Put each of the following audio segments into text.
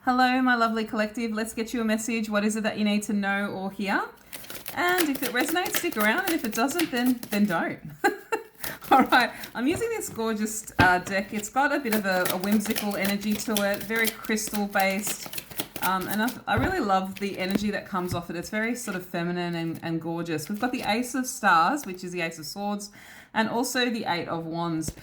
Hello, my lovely collective. Let's get you a message. What is it that you need to know or hear? And if it resonates, stick around. And if it doesn't, then don't. All right. I'm using this gorgeous deck. It's got a bit of a whimsical energy to it, very crystal based. And I really love the energy that comes off it. It's very sort of feminine and gorgeous. We've got the Ace of Stars, which is the Ace of Swords, and also the Eight of Wands.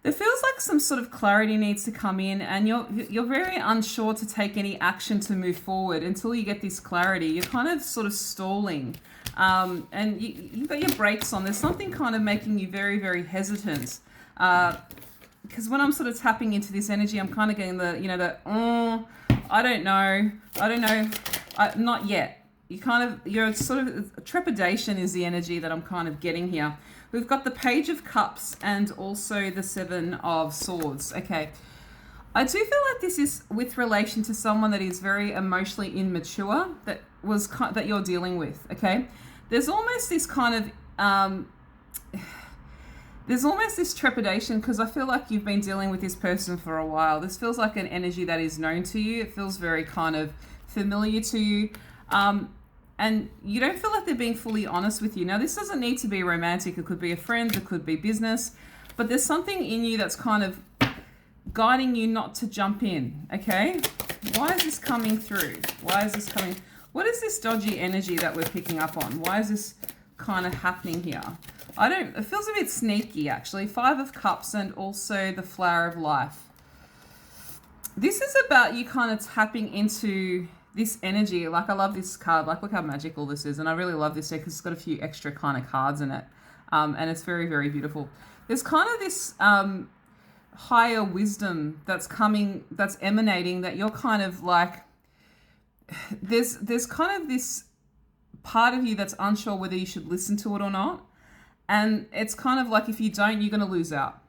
There feels like some sort of clarity needs to come in, and you're very unsure to take any action to move forward until you get this clarity. You're kind of sort of stalling, and you've got your brakes on. There's something kind of making you very, very hesitant. Because when I'm sort of tapping into this energy, I'm kind of getting I don't know, not yet. You're sort of, trepidation is the energy that I'm kind of getting here. We've got the Page of Cups and also the Seven of Swords. Okay. I do feel like this is with relation to someone that is very emotionally immature that you're dealing with. Okay. There's almost this kind of, there's almost this trepidation because I feel like you've been dealing with this person for a while. This feels like an energy that is known to you. It feels very kind of familiar to you. And you don't feel like they're being fully honest with you. Now, this doesn't need to be romantic. It could be a friend. It could be business. But there's something in you that's kind of guiding you not to jump in, okay? Why is this coming through? What is this dodgy energy that we're picking up on? Why is this kind of happening here? It feels a bit sneaky, actually. Five of Cups and also the Flower of Life. This is about you kind of tapping into this energy. Like, I love this card. Like, look how magical this is. And I really love this deck because it's got a few extra kind of cards in it. And it's very, very beautiful. There's kind of this higher wisdom that's emanating, that you're kind of like, there's kind of this part of you that's unsure whether you should listen to it or not. And it's kind of like, if you don't, you're going to lose out.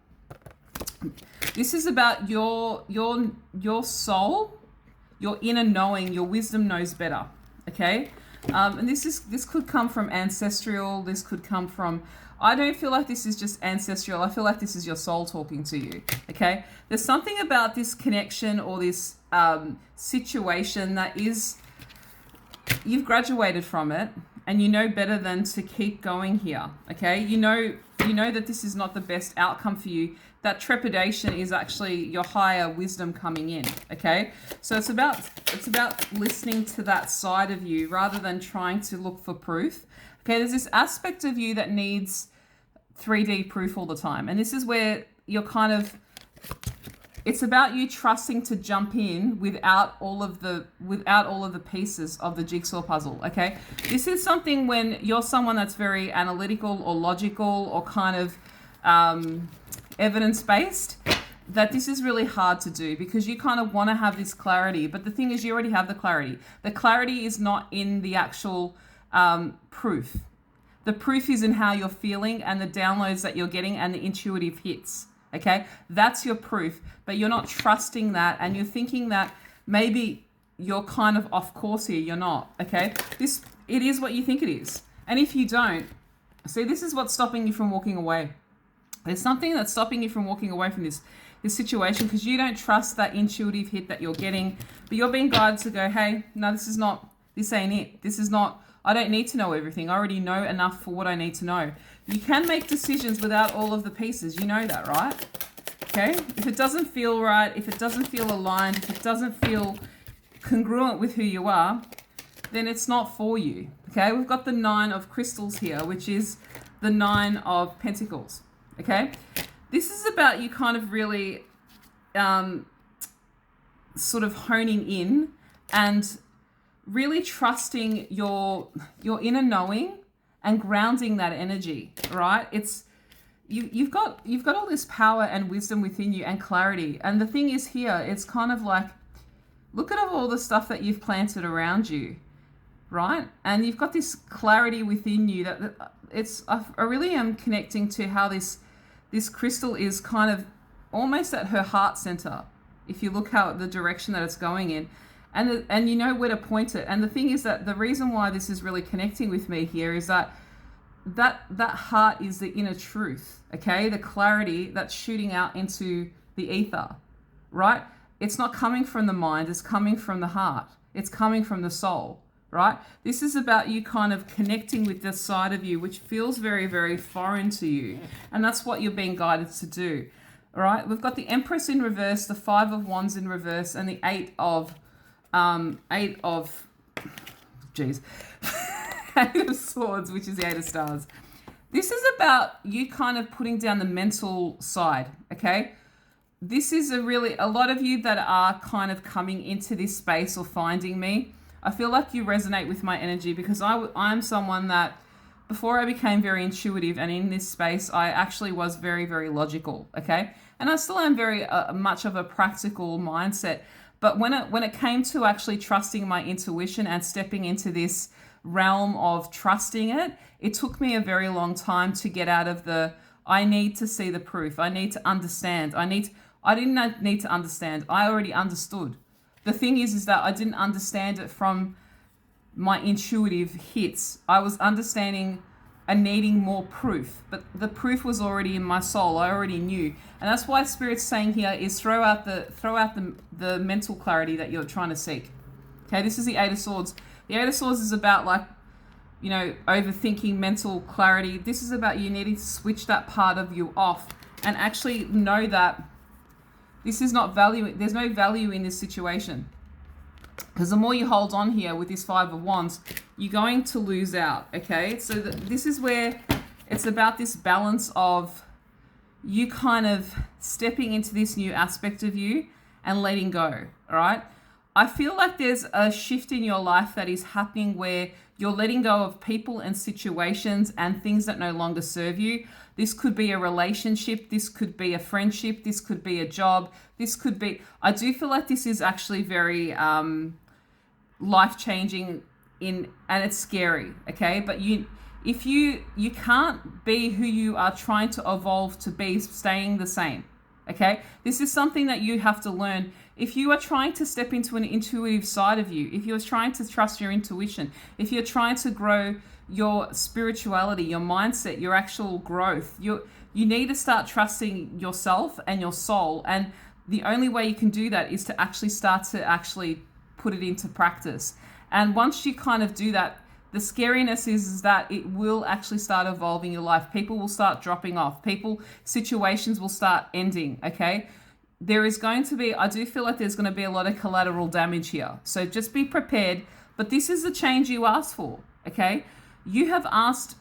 This is about your soul, your inner knowing. Your wisdom knows better, okay? And this could come from ancestral. This could come from, I don't feel like this is just ancestral. I feel like this is your soul talking to you, okay? There's something about this connection or this situation that is, you've graduated from it and you know better than to keep going here, okay? You know that this is not the best outcome for you. That trepidation is actually your higher wisdom coming in, okay? So it's about listening to that side of you rather than trying to look for proof. Okay, there's this aspect of you that needs 3D proof all the time. And this is where you're kind of, it's about you trusting to jump in without all of the pieces of the jigsaw puzzle, okay? This is something when you're someone that's very analytical or logical or kind of evidence-based, that this is really hard to do because you kind of want to have this clarity. But the thing is, you already have the clarity. The clarity is not in the actual proof. The proof is in how you're feeling and the downloads that you're getting and the intuitive hits. Okay, that's your proof, but you're not trusting that, and you're thinking that maybe you're kind of off course here. You're not. Okay, it is what you think it is, and if you don't, see, this is what's stopping you from walking away. There's something that's stopping you from walking away from this situation because you don't trust that intuitive hit that you're getting, but you're being guided to go, hey, no, this ain't it. This is not. I don't need to know everything. I already know enough for what I need to know. You can make decisions without all of the pieces. You know that, right? Okay? If it doesn't feel right, if it doesn't feel aligned, if it doesn't feel congruent with who you are, then it's not for you. Okay? We've got the Nine of Crystals here, which is the Nine of Pentacles. Okay? This is about you kind of really sort of honing in and really trusting your inner knowing and grounding that energy, right? It's you've got all this power and wisdom within you and clarity. And the thing is here, it's kind of like, look at all the stuff that you've planted around you, right? And you've got this clarity within you that I really am connecting to how this crystal is kind of almost at her heart center. If you look how the direction that it's going in, and you know where to point it. And the thing is that the reason why this is really connecting with me here is that heart is the inner truth, okay? The clarity that's shooting out into the ether, right? it's not coming from the mind, it's coming from the heart. It's coming from the soul, right? This is about you kind of connecting with this side of you, which feels very, very foreign to you. And that's what you're being guided to do, all right? We've got the Empress in reverse, the Five of Wands in reverse, and the Eight of Swords, which is the Eight of Stars. This is about you kind of putting down the mental side, okay? This is a lot of you that are kind of coming into this space or finding me. I feel like you resonate with my energy because I'm someone that before I became very intuitive and in this space, I actually was very, very logical, okay? And I still am very much of a practical mindset. But when it came to actually trusting my intuition and stepping into this realm of trusting it, it took me a very long time to get out of I need to see the proof. I need to understand. I didn't need to understand. I already understood. The thing is that I didn't understand it from my intuitive hits. I was understanding and needing more proof, but the proof was already in my soul. I already knew. And that's why Spirit's saying here is throw out the mental clarity that you're trying to seek. Okay, this is the Eight of Swords. The Eight of Swords is about overthinking, mental clarity. This is about you needing to switch that part of you off and actually know that this is not value. There's no value in this situation. Because the more you hold on here with this Five of Wands, you're going to lose out, okay? So this is where it's about this balance of you kind of stepping into this new aspect of you and letting go, all right? I feel like there's a shift in your life that is happening where you're letting go of people and situations and things that no longer serve you. This could be a relationship. This could be a friendship. This could be a job. This could be... I do feel like this is actually very life-changing and it's scary, okay? But if you can't be who you are trying to evolve to be, staying the same, okay? This is something that you have to learn. If you are trying to step into an intuitive side of you, if you're trying to trust your intuition, if you're trying to grow your spirituality, your mindset, your actual growth, you need to start trusting yourself and your soul. And the only way you can do that is to actually start to actually put it into practice. And once you kind of do that, the scariness is that it will actually start evolving your life. People will start dropping off. Situations will start ending, okay? There is going to be, I do feel like there's going to be a lot of collateral damage here. So just be prepared. But this is the change you asked for, okay? You have asked,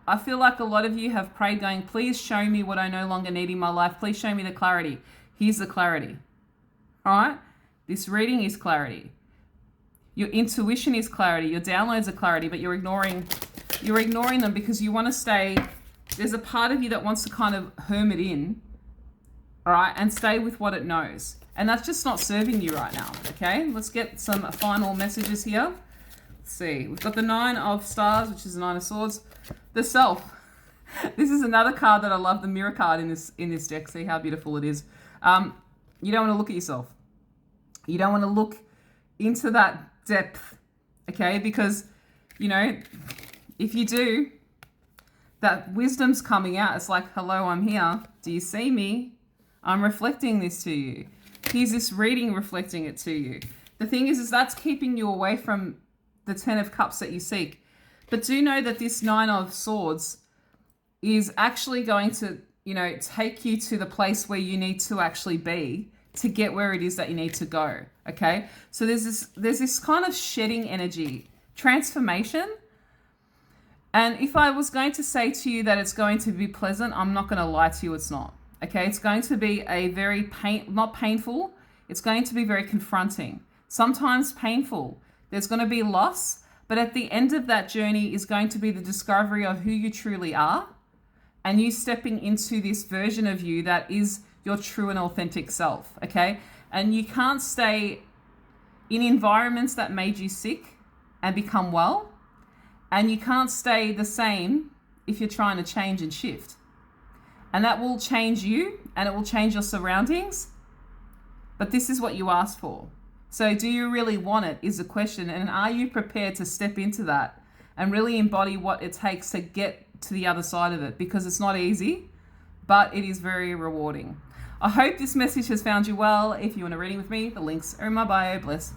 I feel like a lot of you have prayed going, please show me what I no longer need in my life. Please show me the clarity. Here's the clarity, all right? This reading is clarity. Your intuition is clarity. Your downloads are clarity, but you're ignoring them because you want to stay. There's a part of you that wants to kind of hermit in, all right, and stay with what it knows. And that's just not serving you right now, okay? Let's get some final messages here. Let's see. We've got the Nine of Stars, which is the Nine of Swords. The Self. This is another card that I love, the Mirror card in this deck. See how beautiful it is. You don't want to look at yourself. You don't want to look into that depth, okay? Because, if you do, that wisdom's coming out. It's like, hello, I'm here. Do you see me? I'm reflecting this to you. Here's this reading reflecting it to you. The thing is that's keeping you away from the Ten of Cups that you seek. But do know that this Nine of Swords is actually going to, take you to the place where you need to actually be to get where it is that you need to go, okay? So there's this kind of shedding energy, transformation. And if I was going to say to you that it's going to be pleasant, I'm not going to lie to you, it's not. Okay, it's going to be a very not painful, it's going to be very confronting. Sometimes painful. There's going to be loss, but at the end of that journey is going to be the discovery of who you truly are and you stepping into this version of you that is your true and authentic self, okay? And you can't stay in environments that made you sick and become well, and you can't stay the same if you're trying to change and shift. And that will change you and it will change your surroundings. But this is what you asked for. So do you really want it is the question. And are you prepared to step into that and really embody what it takes to get to the other side of it? Because it's not easy, but it is very rewarding. I hope this message has found you well. If you want a reading with me, the links are in my bio. Bless.